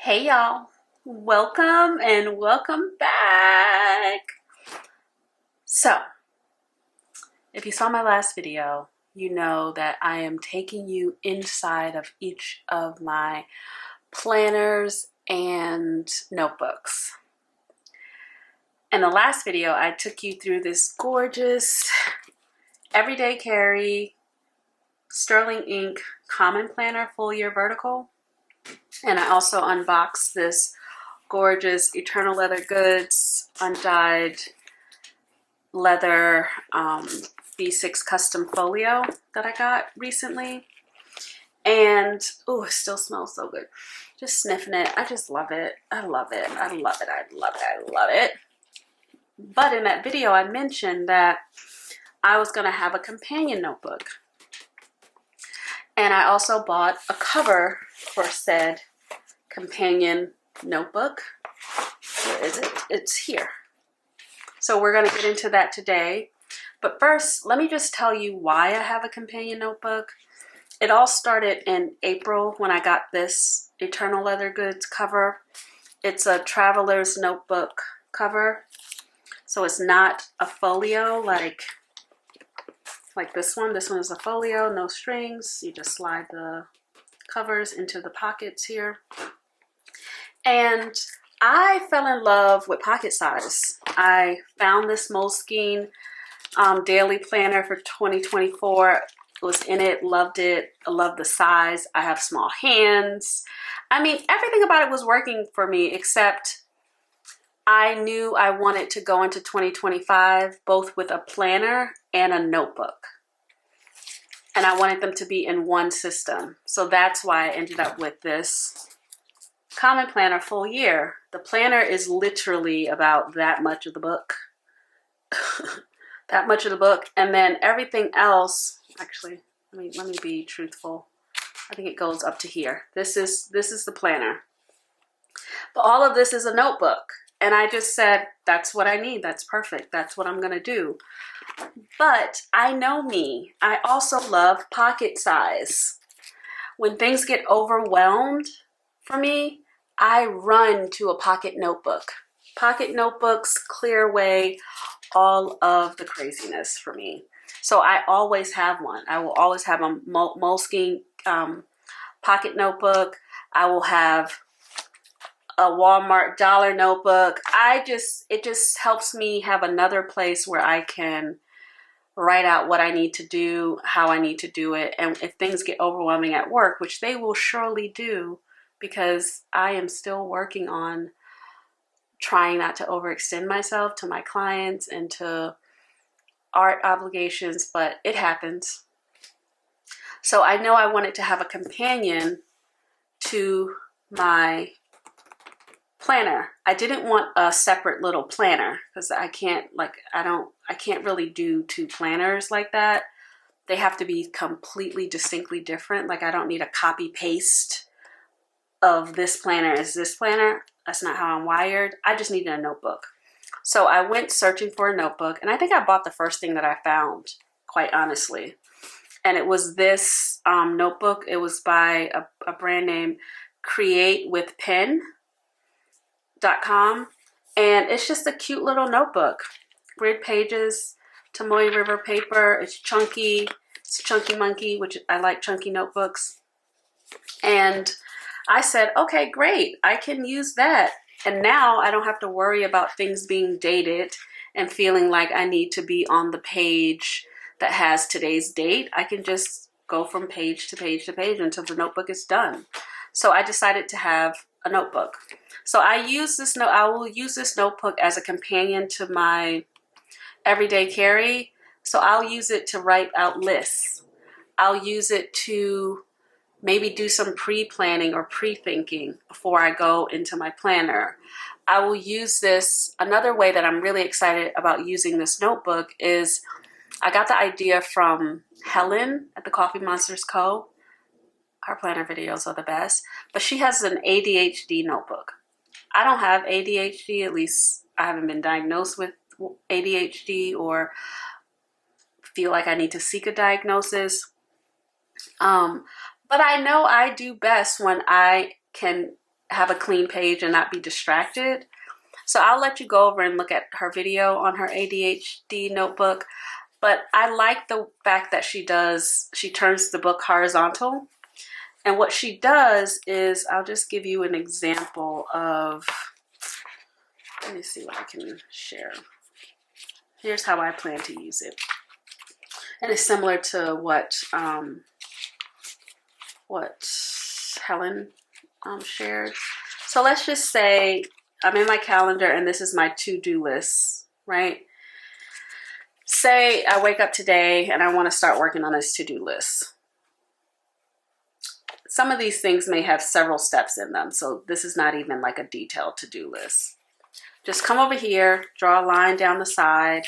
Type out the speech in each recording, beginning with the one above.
Hey y'all, welcome and welcome back. So, if you saw my last video, you know that I am taking you inside of each of my planners and notebooks. In the last video, I took you through this gorgeous Everyday Carry Sterling Ink Common Planner Full Year Vertical. And I also unboxed this gorgeous Eternal Leather Goods undyed leather B6 custom folio that I got recently. And oh, it still smells so good. Just sniffing it. I just love it. I love it. I love it. I love it. I love it. But in that video, I mentioned that I was going to have a companion notebook. And I also bought a cover for said companion notebook. Where is it? It's here. So we're going to get into that today. But first, let me just tell you why I have a companion notebook. It all started in April when I got this Eternal Leather Goods cover. It's a traveler's notebook cover. So it's not a folio like this one. This one is a folio, no strings. You just slide the covers into the pockets here. And I fell in love with pocket size. I found this Moleskine daily planner for 2024. Was in it, loved it. I love the size. I have small hands. I mean, everything about it was working for me, except I knew I wanted to go into 2025 both with a planner and a notebook. And I wanted them to be in one system. So that's why I ended up with this Common Planner Full Year. The planner is literally about that much of the book. That much of the book. And then everything else, actually, let me be truthful. I think it goes up to here. This is the planner. But all of this is a notebook. And I just said, that's what I need. That's perfect. That's what I'm going to do. But I know me. I also love pocket size. When things get overwhelmed for me, I run to a pocket notebook. Pocket notebooks clear away all of the craziness for me. So I always have one. I will always have a Moleskine pocket notebook. I will have a Walmart dollar notebook. It just helps me have another place where I can write out what I need to do, how I need to do it. And if things get overwhelming at work, which they will surely do, because I am still working on trying not to overextend myself to my clients and to art obligations, but it happens. So I know I wanted to have a companion to my planner. I didn't want a separate little planner because I can't really do two planners like that. They have to be completely distinctly different. Like I don't need a copy paste of this planner as this planner. That's not how I'm wired. I just needed a notebook. So I went searching for a notebook, and I think I bought the first thing that I found, quite honestly. And it was this notebook. It was by a brand name CreateWithPen.com. And it's just a cute little notebook. Grid pages, Tomoe River paper. It's chunky. It's Chunky Monkey, which I like chunky notebooks. And I said, okay, great. I can use that. And now I don't have to worry about things being dated and feeling like I need to be on the page that has today's date. I can just go from page to page to page until the notebook is done. So I decided to have a notebook. So I will use this notebook as a companion to my everyday carry. So I'll use it to write out lists. I'll use it to maybe do some pre-planning or pre-thinking before I go into my planner. I will use this. Another way that I'm really excited about using this notebook is I got the idea from Helen at the Coffee Monsters Co. Her planner videos are the best, but she has an ADHD notebook. I don't have ADHD, at least I haven't been diagnosed with ADHD or feel like I need to seek a diagnosis. But I know I do best when I can have a clean page and not be distracted. So I'll let you go over and look at her video on her ADHD notebook. But I like the fact that she turns the book horizontal. And what she does is, I'll just give you an example of, let me see what I can share. Here's how I plan to use it. And it's similar to what Helen shared. So let's just say I'm in my calendar and this is my to-do list, right? Say I wake up today and I want to start working on this to-do list. Some of these things may have several steps in them, so this is not even like a detailed to-do list. Just come over here, draw a line down the side,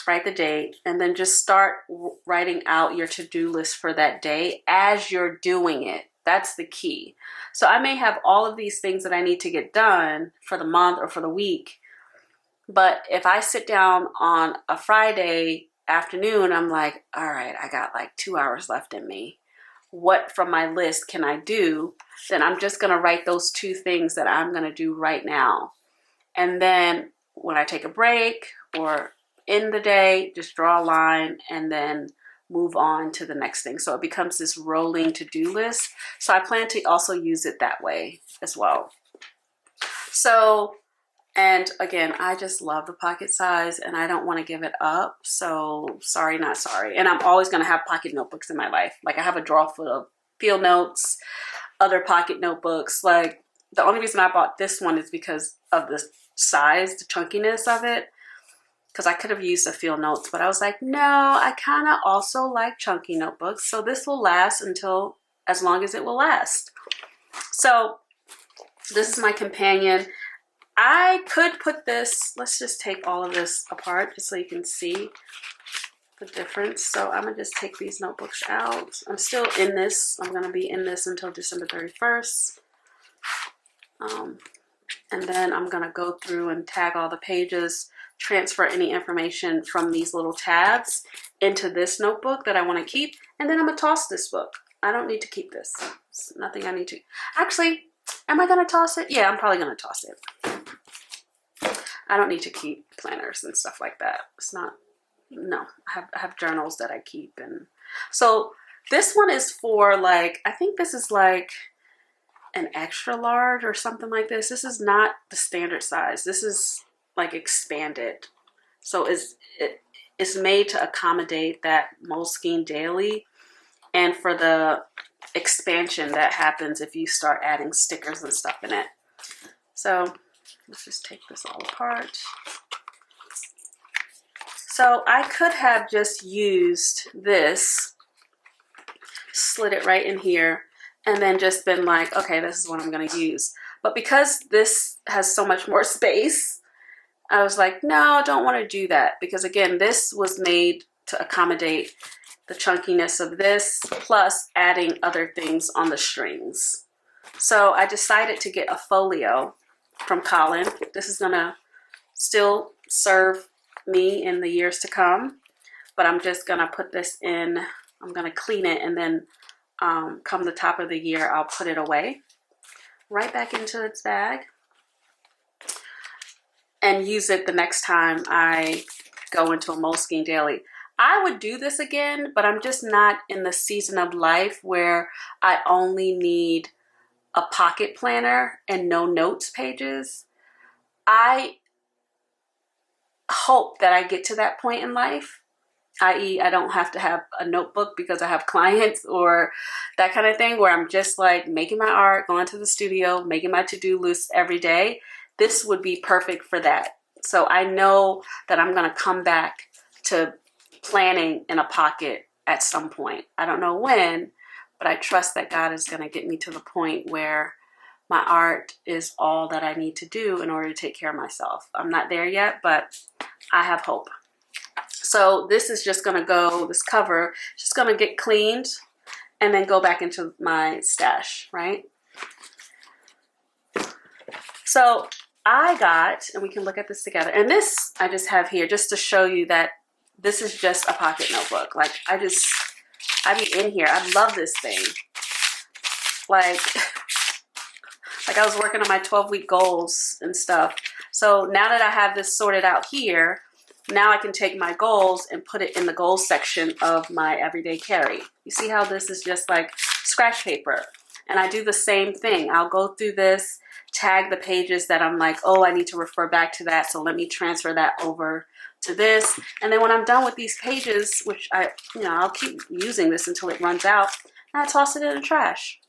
write the date, and then just start writing out your to-do list for that day as you're doing it. That's the key. So I may have all of these things that I need to get done for the month or for the week, but if I sit down on a Friday afternoon, I'm like, all right, I got like 2 hours left in me. What from my list can I do? Then I'm just going to write those 2 things that I'm going to do right now. And then when I take a break or in the day, just draw a line and then move on to the next thing. So it becomes this rolling to-do list. So I plan to also use it that way as well. So, and again, I just love the pocket size and I don't want to give it up. So sorry, not sorry. And I'm always going to have pocket notebooks in my life. Like I have a drawer full of field notes, other pocket notebooks. Like the only reason I bought this one is because of the size, the chunkiness of it. Because I could have used the field notes, but I was like, no, I kind of also like chunky notebooks. So this will last until as long as it will last. So this is my companion. I could put this, let's just take all of this apart just so you can see the difference. So I'm going to just take these notebooks out. I'm still in this. I'm going to be in this until December 31st. And then I'm going to go through and tag all the pages, transfer any information from these little tabs into this notebook that I want to keep. And then I'm going to toss this book. I don't need to keep this. It's nothing I need to. Actually, am I going to toss it? Yeah, I'm probably going to toss it. I don't need to keep planners and stuff like that. It's not, no, I have journals that I keep. And so this one is for like, I think this is like an extra large or something like this. This is not the standard size. This is like expanded. So it's made to accommodate that Moleskine Daily and for the expansion that happens if you start adding stickers and stuff in it. So let's just take this all apart. So I could have just used this, slid it right in here, and then just been like, okay, this is what I'm going to use. But because this has so much more space, I was like, no, I don't want to do that. Because again, this was made to accommodate the chunkiness of this, plus adding other things on the strings. So I decided to get a folio from Colin. This is going to still serve me in the years to come. But I'm just going to put this in. I'm going to clean it and then come the top of the year, I'll put it away, right back into its bag, and use it the next time I go into a Moleskine Daily. I would do this again, but I'm just not in the season of life where I only need a pocket planner and no notes pages. I hope that I get to that point in life, i.e. I don't have to have a notebook because I have clients or that kind of thing, where I'm just like making my art, going to the studio, making my to-do list every day. This would be perfect for that. So I know that I'm going to come back to planning in a pocket at some point. I don't know when, but I trust that God is going to get me to the point where my art is all that I need to do in order to take care of myself. I'm not there yet, but I have hope. So this is just going to go, this cover, just going to get cleaned and then go back into my stash, right? So I got, and we can look at this together, and this I just have here just to show you that this is just a pocket notebook. Like I be in here. I love this thing. Like I was working on my 12-week goals and stuff. So now that I have this sorted out here, now I can take my goals and put it in the goals section of my everyday carry. You see how this is just like scratch paper? And I do the same thing. I'll go through this, tag the pages that I'm like, oh, I need to refer back to that. So let me transfer that over to this. And then when I'm done with these pages, which I'll keep using this until it runs out, and I toss it in the trash.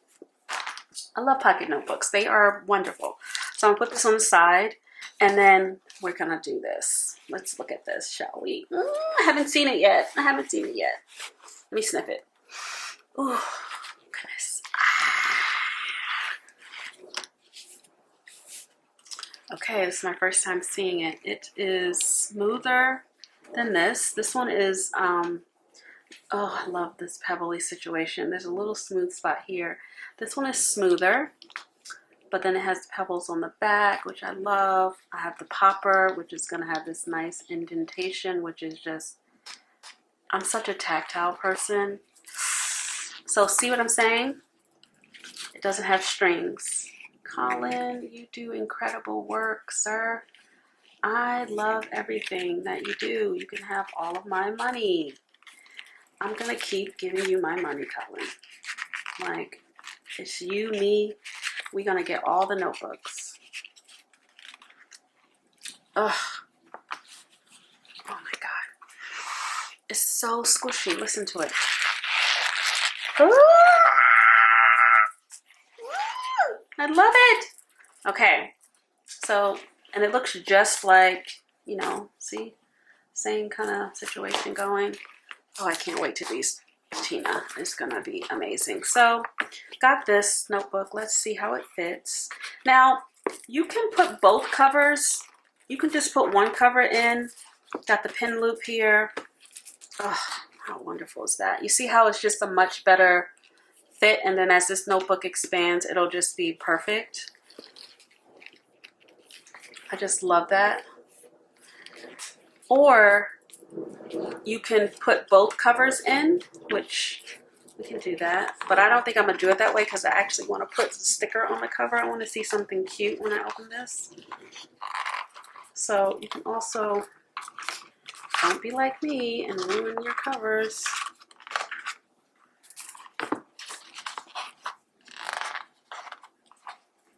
I love pocket notebooks. They are wonderful. So I'm gonna put this on the side, and then we're gonna do this. Let's look at this, shall we? I haven't seen it yet. Let me sniff it. Ooh, goodness. Okay, this is my first time seeing it. It is smoother than this. This one is, oh, I love this pebbly situation. There's a little smooth spot here. This one is smoother, but then it has pebbles on the back, which I love. I have the popper, which is gonna have this nice indentation, which is just, I'm such a tactile person. So see what I'm saying? It doesn't have strings. Colin, you do incredible work, sir. I love everything that you do. You can have all of my money. I'm gonna keep giving you my money, Colin. Like, it's you, me. We're gonna get all the notebooks. Ugh. Oh my God. It's so squishy. Listen to it. I love it. Okay. So, and it looks just like, see? Same kind of situation going. Oh, I can't wait to these. Tina is gonna be amazing. So got this notebook. Let's see how it fits. Now you can put both covers. You can just put one cover in. Got the pin loop here. Oh, how wonderful is that? You see how it's just a much better fit, and then as this notebook expands, it'll just be perfect. I just love that. Or you can put both covers in, which we can do that, but I don't think I'm gonna do it that way because I actually want to put the sticker on the cover. I want to see something cute when I open this. So you can also, don't be like me and ruin your covers.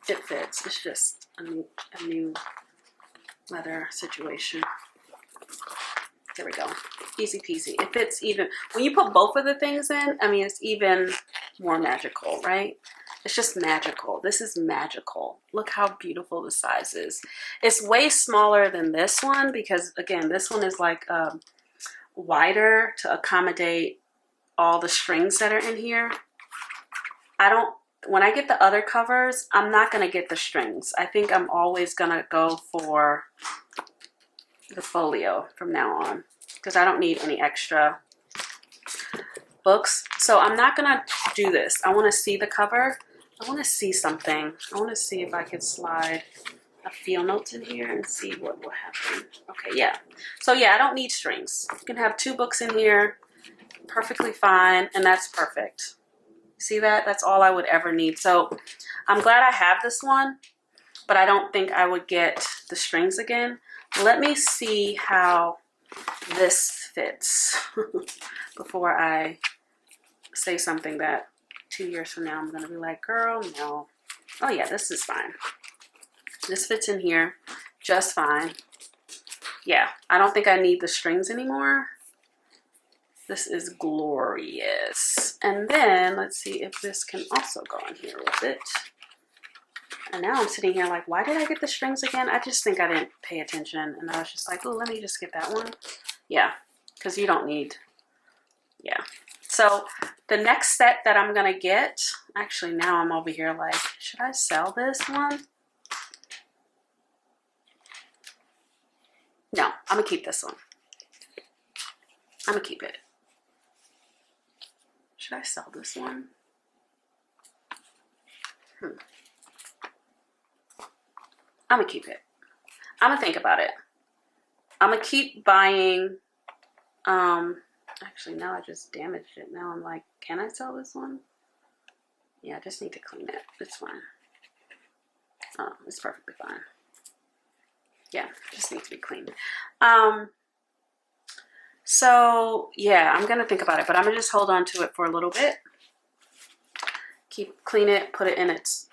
It fits. It's just a new leather situation. There we go. Easy peasy. It fits even. When you put both of the things in, I mean, it's even more magical, right? It's just magical. This is magical. Look how beautiful the size is. It's way smaller than this one because, again, this one is like wider to accommodate all the strings that are in here. When I get the other covers, I'm not going to get the strings. I think I'm always going to go for the folio from now on because I don't need any extra books. So I'm not going to do this. I want to see the cover. I want to see something. I want to see if I could slide a feel notes in here and see what will happen. Okay, yeah. So yeah, I don't need strings. You can have 2 books in here, perfectly fine, and that's perfect. See that? That's all I would ever need. So I'm glad I have this one, but I don't think I would get the strings again. Let me see how this fits before I say something that 2 years from now I'm going to be like, girl, no. Oh yeah, this is fine. This fits in here just fine. Yeah, I don't think I need the strings anymore. This is glorious. And then let's see if this can also go in here with it. And now I'm sitting here like, why did I get the strings again? I just think I didn't pay attention. And I was just like, oh, let me just get that one. Yeah, because you don't need, yeah. So the next set that I'm going to get, actually now I'm over here like, should I sell this one? No, I'm going to keep this one. I'm going to keep it. Should I sell this one? I'm going to keep it. I'm going to think about it. I'm going to keep buying. Actually, now I just damaged it. Now I'm like, can I sell this one? Yeah, I just need to clean it. It's fine. Oh, it's perfectly fine. Yeah, just needs to be cleaned. So yeah, I'm gonna think about it, but I'm gonna just hold on to it for a little bit. Clean it, put it in its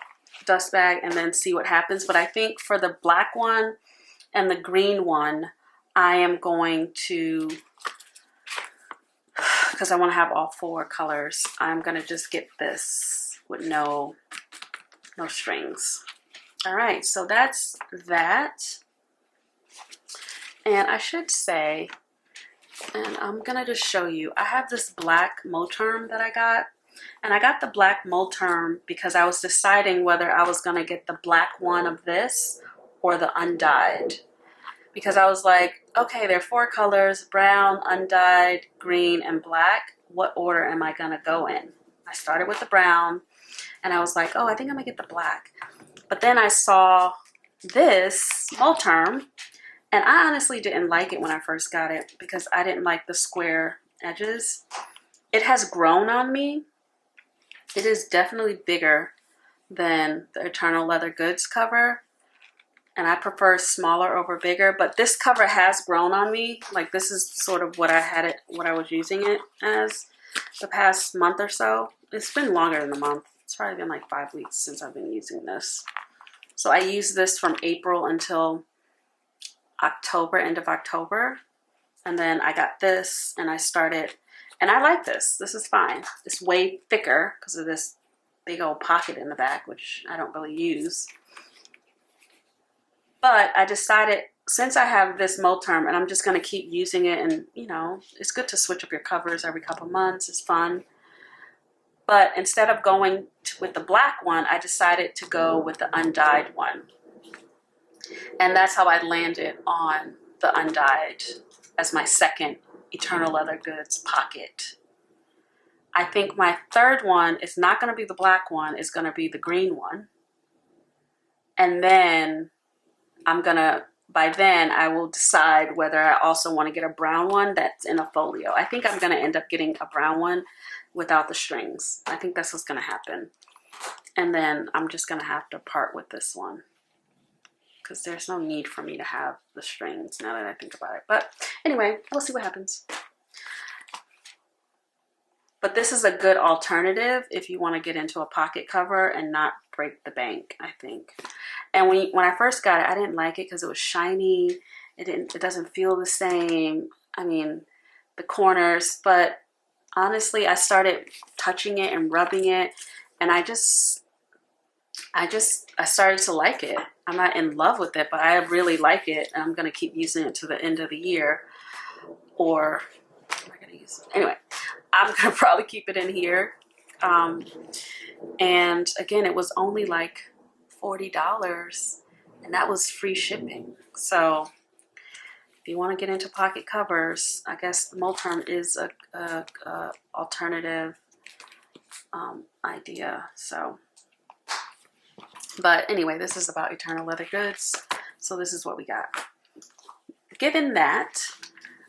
dust bag, and then see what happens. But I think for the black one and the green one, I am going to, because I want to have all 4 colors, I'm gonna just get this with no strings. All right, so that's that. And I should say, and I'm gonna just show you, I have this black Moterm that I got. And I got the black Moterm because I was deciding whether I was gonna get the black one of this or the undyed. Because I was like, okay, there are 4 colors, brown, undyed, green, and black. What order am I gonna go in? I started with the brown and I was like, oh, I think I'm gonna get the black. But then I saw this Moterm and I honestly didn't like it when I first got it because I didn't like the square edges. It has grown on me. It is definitely bigger than the Eternal Leather Goods cover. And I prefer smaller over bigger, but this cover has grown on me. Like this is sort of what I was using it as the past month or so. It's been longer than a month. It's probably been like 5 weeks since I've been using this. So I used this from April until October, end of October. And then I got this and I started, and I like this. This is fine. It's way thicker because of this big old pocket in the back, which I don't really use. But I decided, since I have this Moterm and I'm just going to keep using it, and you know, it's good to switch up your covers every couple months. It's fun. But instead of going with the black one, I decided to go with the undyed one. And that's how I landed on the undyed as my second Eternal Leather Goods pocket. I think my third one is not going to be the black one. It's going to be the green one. And then by then I will decide whether I also want to get a brown one that's in a folio. I think I'm going to end up getting a brown one without the strings. I think that's what's going to happen. And then I'm just going to have to part with this one because there's no need for me to have the strings now that I think about it. But anyway, we'll see what happens. But this is a good alternative if you want to get into a pocket cover and not break the bank, I think. And when I first got it, I didn't like it because it was shiny. It doesn't feel the same. I mean, the corners. But honestly, I started touching it and rubbing it, and I started to like it. I'm not in love with it, but I really like it, and I'm gonna keep using it to the end of the year. Or what am I gonna use? Anyway, I'm gonna probably keep it in here. And again, it was only like $40, and that was free shipping. So if you want to get into pocket covers, I guess the Moterm is a alternative idea. So, but anyway, this is about Eternal Leather Goods. So this is what we got. Given that,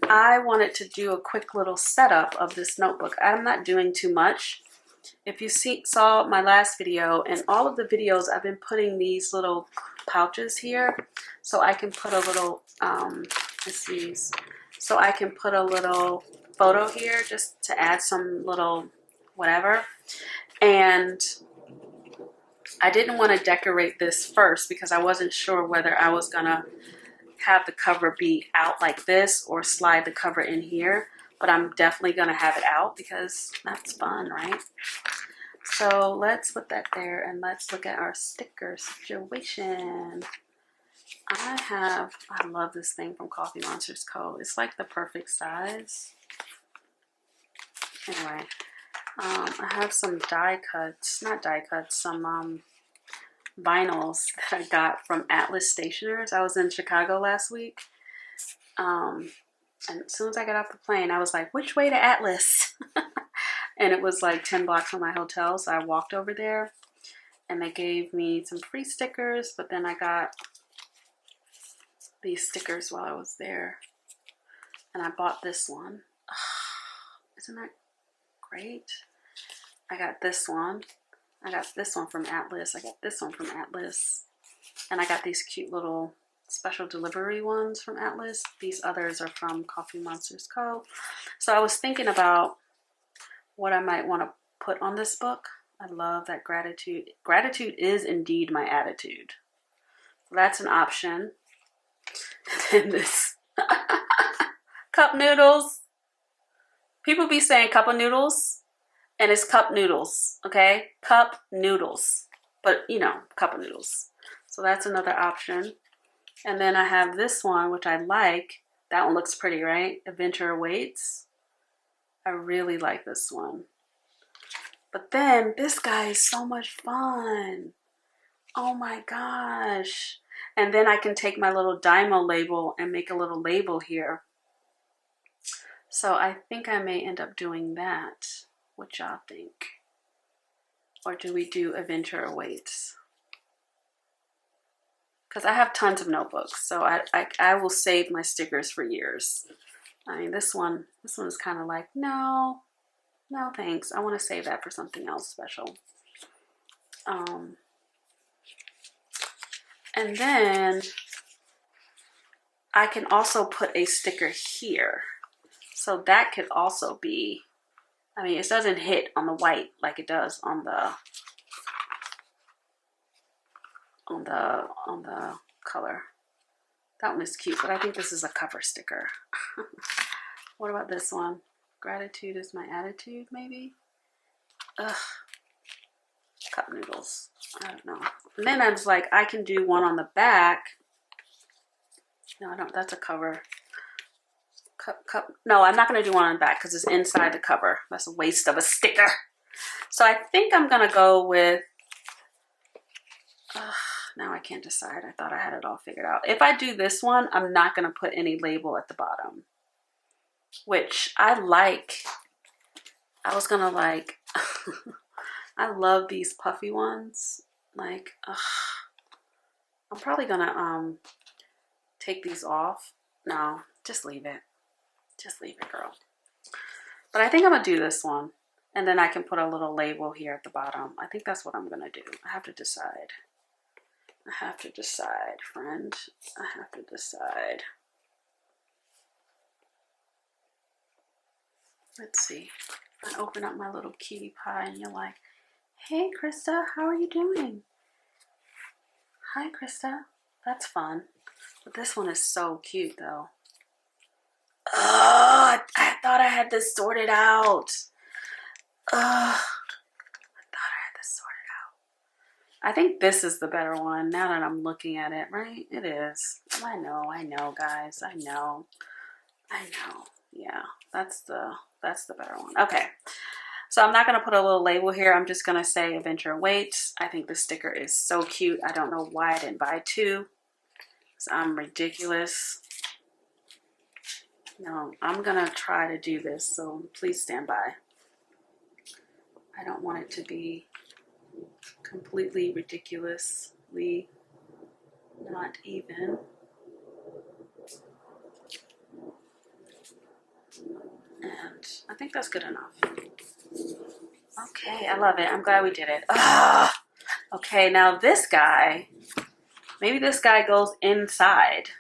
I wanted to do a quick little setup of this notebook. I'm not doing too much. If you saw my last video, and all of the videos, I've been putting these little pouches here, so I can put a little, so I can put a little photo here just to add some little whatever. And I didn't want to decorate this first because I wasn't sure whether I was gonna have the cover be out like this or slide the cover in here. But I'm definitely going to have it out because that's fun, right? So let's put that there and let's look at our sticker situation. I love this thing from Coffee Monsters Co. It's like the perfect size. Anyway, I have some some vinyls that I got from Atlas Stationers. I was in Chicago last week. And as soon as I got off the plane, I was like, which way to Atlas? And it was like 10 blocks from my hotel. So I walked over there and they gave me some free stickers. But then I got these stickers while I was there. And I bought this one. Isn't that great? I got this one. I got this one from Atlas. I got this one from Atlas. And I got these cute little special delivery ones from Atlas. These others are from Coffee Monsters Co. So I was thinking about what I might want to put on this book. I love that gratitude. Gratitude is indeed my attitude. So that's an option. And then this cup noodles. People be saying cup of noodles, and it's cup noodles, okay? Cup noodles. But, you know, cup of noodles. So that's another option. And then I have this one, which I like. That one looks pretty, right? Adventure Awaits. I really like this one. But then this guy is so much fun. Oh my gosh. And then I can take my little Dymo label and make a little label here. So I think I may end up doing that. What y'all think? Or do we do Adventure Awaits? Because I have tons of notebooks, so I will save my stickers for years. I mean, this one is kind of like, no thanks. I want to save that for something else special. And then I can also put a sticker here. So that could also be, I mean, it doesn't hit on the white like it does on the color. That one is cute, but I think this is a cover sticker. What about this one? Gratitude is my attitude, maybe? Ugh. Cup noodles. I don't know. And then I was like, I can do one on the back. No, I don't. That's a cover. Cup. No, I'm not going to do one on the back because it's inside the cover. That's a waste of a sticker. So I think I'm going to go with... now I can't decide. I thought I had it all figured out. If I do this one, I'm not going to put any label at the bottom. Which I like. I was going to like... I love these puffy ones. Like, I'm probably going to take these off. No, just leave it. Just leave it, girl. But I think I'm going to do this one. And then I can put a little label here at the bottom. I think that's what I'm going to do. I have to decide. I have to decide, friend. I have to decide. Let's see. I open up my little cutie pie and you're like, hey, Krista, how are you doing? Hi, Krista. That's fun. But this one is so cute, though. Oh, I thought I had this sorted out. I thought I had this sorted out. I think this is the better one now that I'm looking at it, right? It is. I know, guys. I know. Yeah, that's the better one. Okay. So I'm not going to put a little label here. I'm just going to say Adventure Awaits. I think the sticker is so cute. I don't know why I didn't buy two. So I'm ridiculous. No, I'm going to try to do this. So please stand by. I don't want it to be completely ridiculously not even. And I think that's good enough. Okay, I love it. I'm glad we did it. Okay, now this guy, maybe this guy goes inside.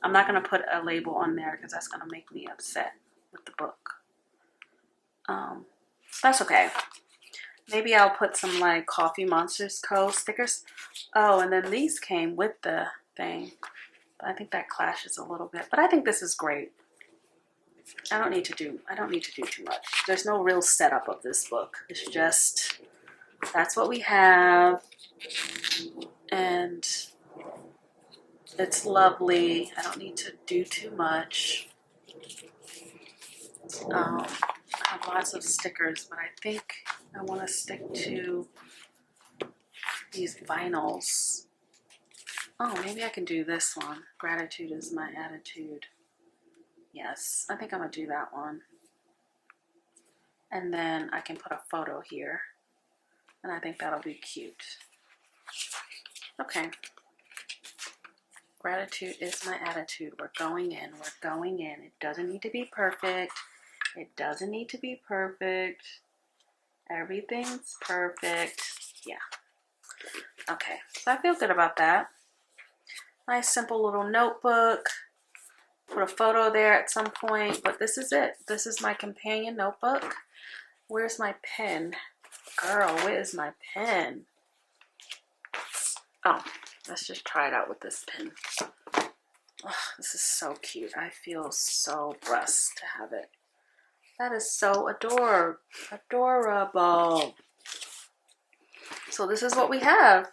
I'm not going to put a label on there because that's going to make me upset with the book. That's okay. Maybe I'll put some like Coffee Monsters Co. stickers. Oh, and then these came with the thing. But I think that clashes a little bit. But I think this is great. I don't need to do too much. There's no real setup of this book. It's just, that's what we have. And it's lovely. I don't need to do too much. I have lots of stickers, but I think I want to stick to these vinyls. Oh, maybe I can do this one. Gratitude is my attitude. Yes, I think I'm going to do that one. And then I can put a photo here. And I think that'll be cute. Okay. Gratitude is my attitude. We're going in. We're going in. It doesn't need to be perfect. It doesn't need to be perfect. Everything's perfect. Yeah. Okay, so I feel good about that. Nice simple little notebook. Put a photo there at some point, but this is it. This is my companion notebook. Where's my pen? Girl, where is my pen? Oh, let's just try it out with this pen. Oh, this is so cute. I feel so blessed to have it. That is so adorable. So this is what we have.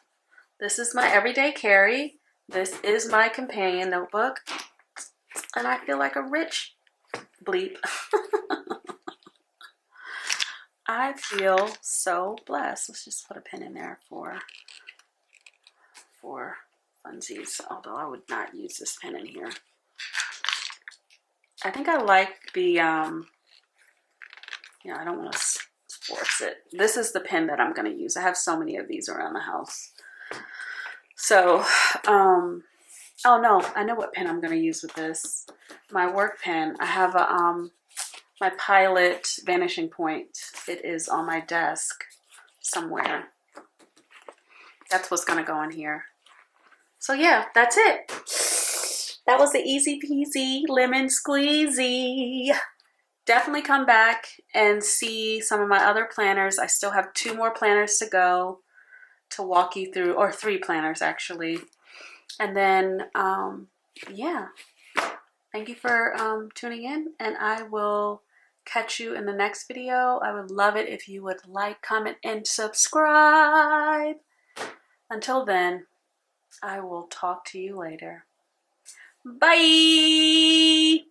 This is my everyday carry. This is my companion notebook. And I feel like a rich bleep. I feel so blessed. Let's just put a pin in there for funsies, although I would not use this pen in here. I think I like the, I don't want to force it. This is the pen that I'm going to use. I have so many of these around the house. So, oh no, I know what pen I'm going to use with this. My work pen. I have a, my Pilot Vanishing Point. It is on my desk somewhere. That's what's going to go in here. So yeah, that's it. That was the easy peasy lemon squeezy. Definitely come back and see some of my other planners. I still have 2 more planners to go to walk you through, or 3 planners actually. And then, yeah, thank you for tuning in, and I will catch you in the next video. I would love it if you would like, comment, and subscribe. Until then, I will talk to you later. Bye!